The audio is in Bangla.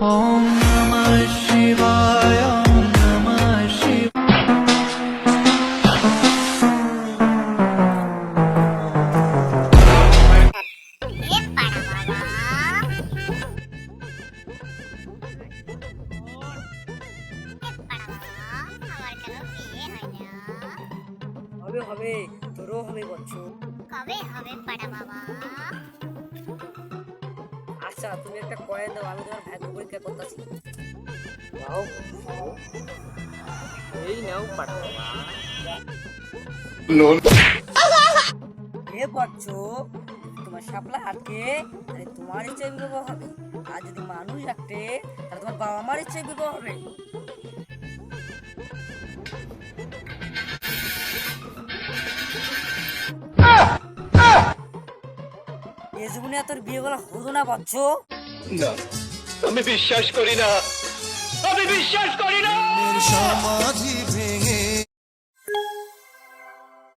ওম নমঃ শিবায় ওম নমঃ শিবায়। হবে হবে, তোরও হবে বচ্চু। কবে হবে পাড়া বাবা? আচ্ছা তুমি একটা কয়েন দাও, আমি তোমার ভাগ্য পরীক্ষা করতেছি। এই নাও পাড়া বাবা। হে বচ্চু, তোমার শাপলা হাতকে তাহলে তোমার ইচ্ছায় বিবাহ হবে, আর যদি মানুষ রাখতে তাহলে তোমার বাবা মার ইচ্ছায় বিবাহ হবে। এ জীবনে আর তোর বিয়ে করা হলো না বচ্চু। না, আমি বিশ্বাস করি না, আমি বিশ্বাস করি না।